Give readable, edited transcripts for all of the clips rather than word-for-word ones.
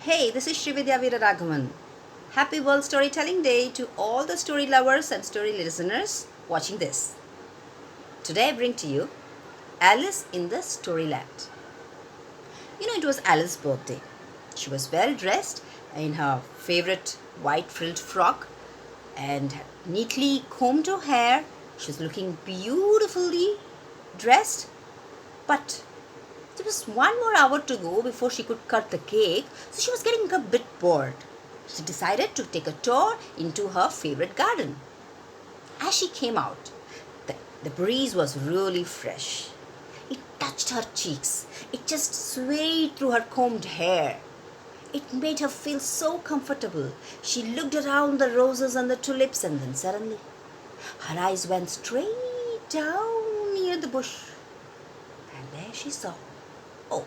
Hey, this is Srividya Veeraraghavan. Happy World Storytelling Day to all the story lovers and story listeners watching this. Today I bring to you Alice in the Storyland. It was Alice's birthday. She was well dressed in her favorite white frilled frock and neatly combed her hair. She was looking beautifully dressed, but there was one more hour to go before she could cut the cake, so she was getting a bit bored. She decided to take a tour into her favorite garden. As she came out, the breeze was really fresh. It touched her cheeks. It just swayed through her combed hair. It made her feel so comfortable. She looked around the roses and the tulips, and then suddenly her eyes went straight down near the bush. And there she saw, oh,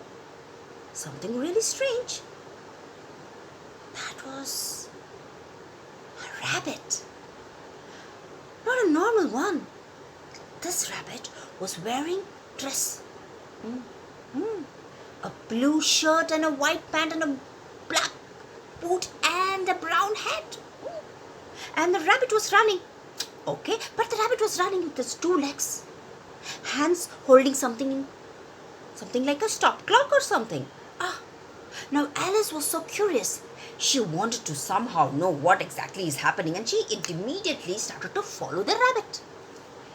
something really strange. That was a rabbit. Not a normal one. This rabbit was wearing dress. A blue shirt and a white pant and a black boot and a brown hat. And the rabbit was running. Okay, but the rabbit was running with his two legs. Hands holding something like a stop clock or something. Now Alice was so curious. She wanted to somehow know what exactly is happening, and she immediately started to follow the rabbit.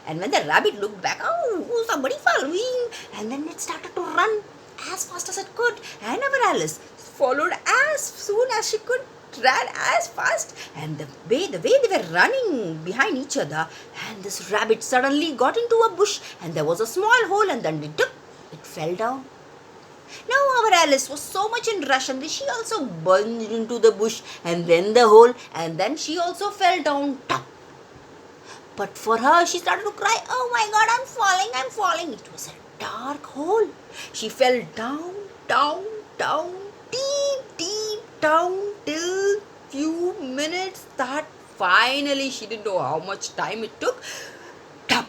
And when the rabbit looked back, oh, somebody following, and then it started to run as fast as it could. And our Alice followed as soon as she could, ran as fast. And the way they were running behind each other, and this rabbit suddenly got into a bush, and there was a small hole, and then it fell down. Now our Alice was so much in rush, and then she also plunged into the bush and then the hole, and then she also fell down. But for her, she started to cry, oh my God, I'm falling. It was a dark hole. She fell down, deep down till few minutes that finally she didn't know how much time it took. Tap!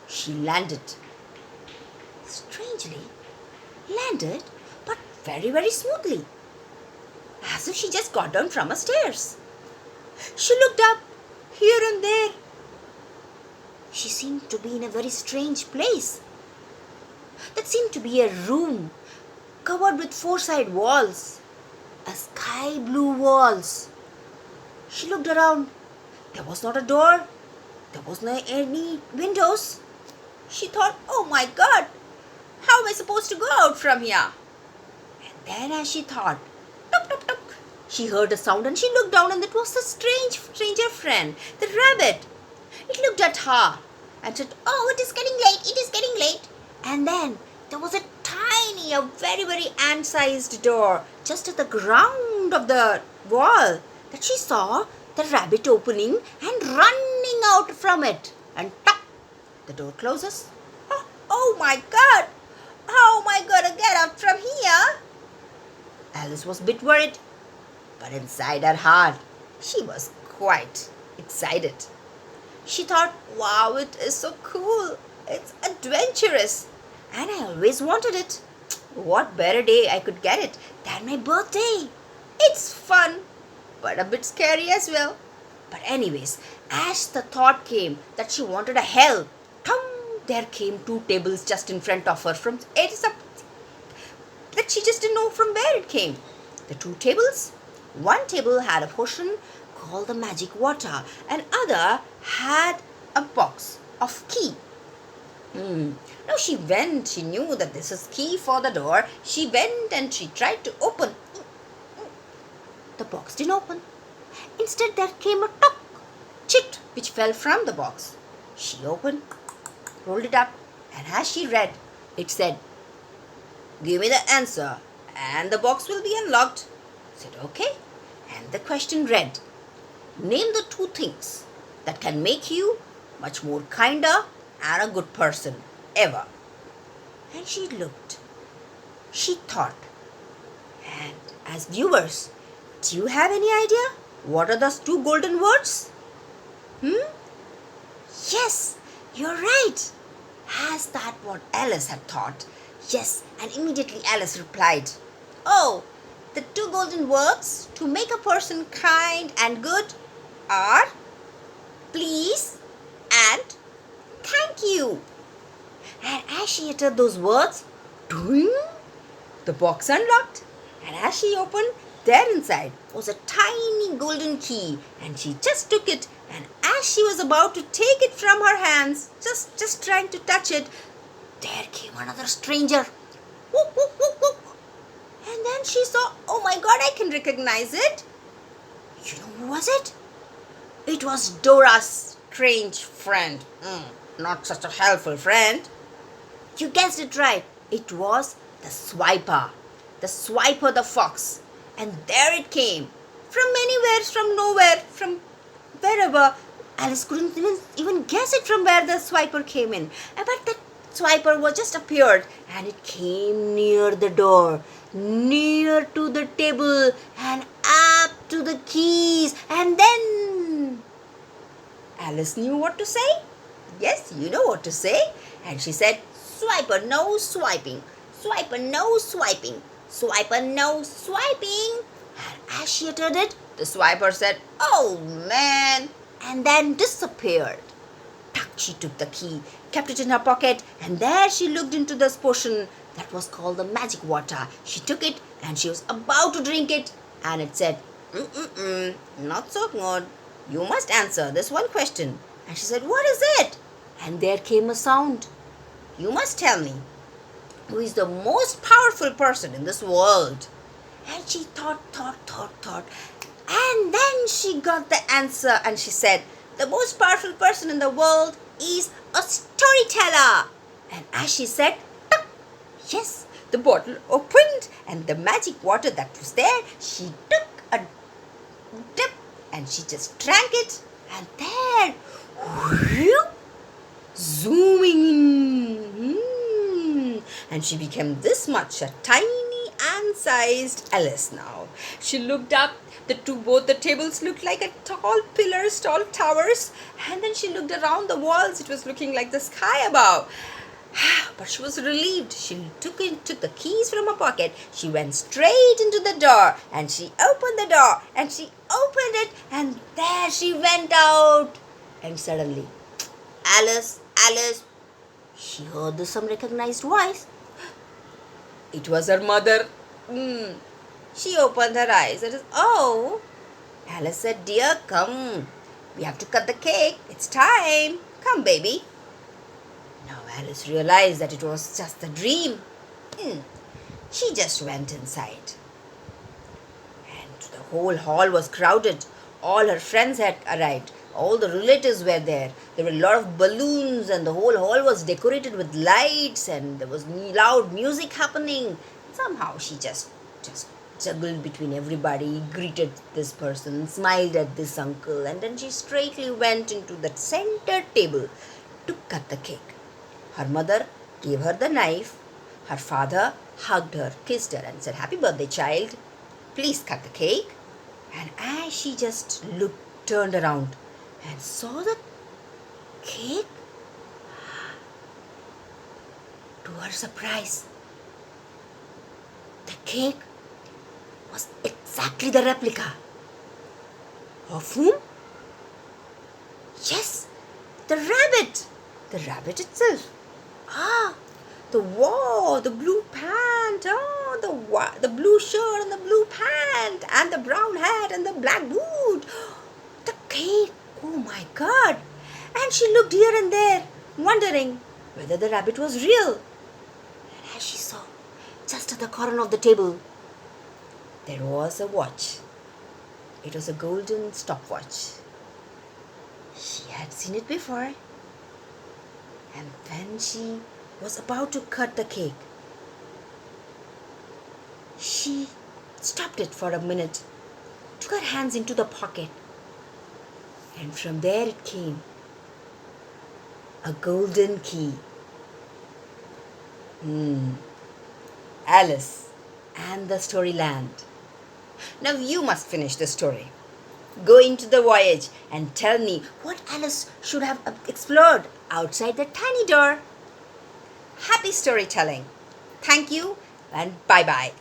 She landed. Strangely, landed, but very, very smoothly, as if she just got down from a stairs. She looked up here and there. She seemed to be in a very strange place. That seemed to be a room covered with four-side walls, a sky blue walls. She looked around. There was not a door. There was not any windows. She thought, oh my God, how am I supposed to go out from here? And then as she thought, tuk, tuk, tuk, she heard a sound, and she looked down, and it was the stranger friend, the rabbit. It looked at her and said, oh, it is getting late. And then there was a tiny, a very, very ant-sized door just at the ground of the wall that she saw the rabbit opening and running out from it. And tuk, the door closes. Oh my God! How am I going to get out from here? Alice was a bit worried, but inside her heart, she was quite excited. She thought, wow, it is so cool. It's adventurous. And I always wanted it. What better day I could get it than my birthday? It's fun, but a bit scary as well. But anyways, as the thought came that she wanted a hell, there came two tables just in front of her from it up that she just didn't know from where it came. The two tables, one table had a potion called the magic water, and other had a box of key. Now she knew that this is key for the door. She went and she tried to open. The box didn't open. Instead there came a chit which fell from the box. She opened, rolled it up, and as she read, it said, give me the answer and the box will be unlocked. I said, okay. And the question read, name the two things that can make you much more kinder and a good person ever. And she looked. She thought. And as viewers, do you have any idea what are those two golden words? Yes, you're right. Has that what Alice had thought? Yes, and immediately Alice replied, oh, the two golden golden words to make a person kind and good are please and thank you. And as she uttered those words, ding, the box unlocked. And as she opened, there inside was a tiny golden key. And she just took it. And as she was about to take it from her hands, just trying to touch it, there came another stranger. Whoop, whoop, whoop, whoop. And then she saw, oh my God, I can recognize it. You know who was it? It was Dora's strange friend. Not such a helpful friend. You guessed it right. It was the Swiper. The Swiper the fox. And there it came. From anywhere, from nowhere, from wherever. Alice couldn't even guess it from where the Swiper came in. But the Swiper was just appeared and it came near the door, near to the table and up to the keys. And then Alice knew what to say. Yes, you know what to say. And she said, Swiper, no swiping. Swiper, no swiping. Swiper, no swiping. And as she uttered it, the Swiper said, oh man, and then disappeared. Tuck, she took the key, kept it in her pocket, and there she looked into this potion that was called the magic water. She took it and she was about to drink it, and it said, not so good. You must answer this one question. And she said, what is it? And there came a sound. You must tell me, who is the most powerful person in this world? And she thought. And then she got the answer and she said, the most powerful person in the world is a storyteller. And as she said, tuck, yes, the bottle opened and the magic water that was there, she took a dip and she just drank it. And there, whoop, zooming in. And she became this much, a tiny ant-sized Alice now. She looked up. Both the tables looked like a tall pillars, tall towers. And then she looked around the walls. It was looking like the sky above. But she was relieved. She took the keys from her pocket. She went straight into the door. And she opened the door. And she opened it. And there she went out. And suddenly, Alice, she heard some recognized voice. It was her mother. She opened her eyes and said, oh. Alice said, dear, come. We have to cut the cake. It's time. Come, baby. Now Alice realized that it was just a dream. She just went inside. And the whole hall was crowded. All her friends had arrived. All the relatives were there. There were a lot of balloons and the whole hall was decorated with lights and there was loud music happening. Somehow she just juggled between everybody, greeted this person, smiled at this uncle, and then she straightly went into the center table to cut the cake. Her mother gave her the knife. Her father hugged her, kissed her and said, happy birthday, child. Please cut the cake. And as she just turned around and saw the cake, to her surprise, the cake was exactly the replica. Of whom? Yes, the rabbit. The rabbit itself. The blue pant. The blue shirt and the blue pant and the brown hat and the black boot. The cake. Oh my God. And she looked here and there, wondering whether the rabbit was real. And as she saw, just at the corner of the table, there was a watch. It was a golden stopwatch. She had seen it before. And when she was about to cut the cake, she stopped it for a minute, took her hands into the pocket, and from there it came a golden key. Alice and the Storyland. Now you must finish the story. Go into the voyage and tell me what Alice should have explored outside the tiny door. Happy storytelling. Thank you and bye-bye.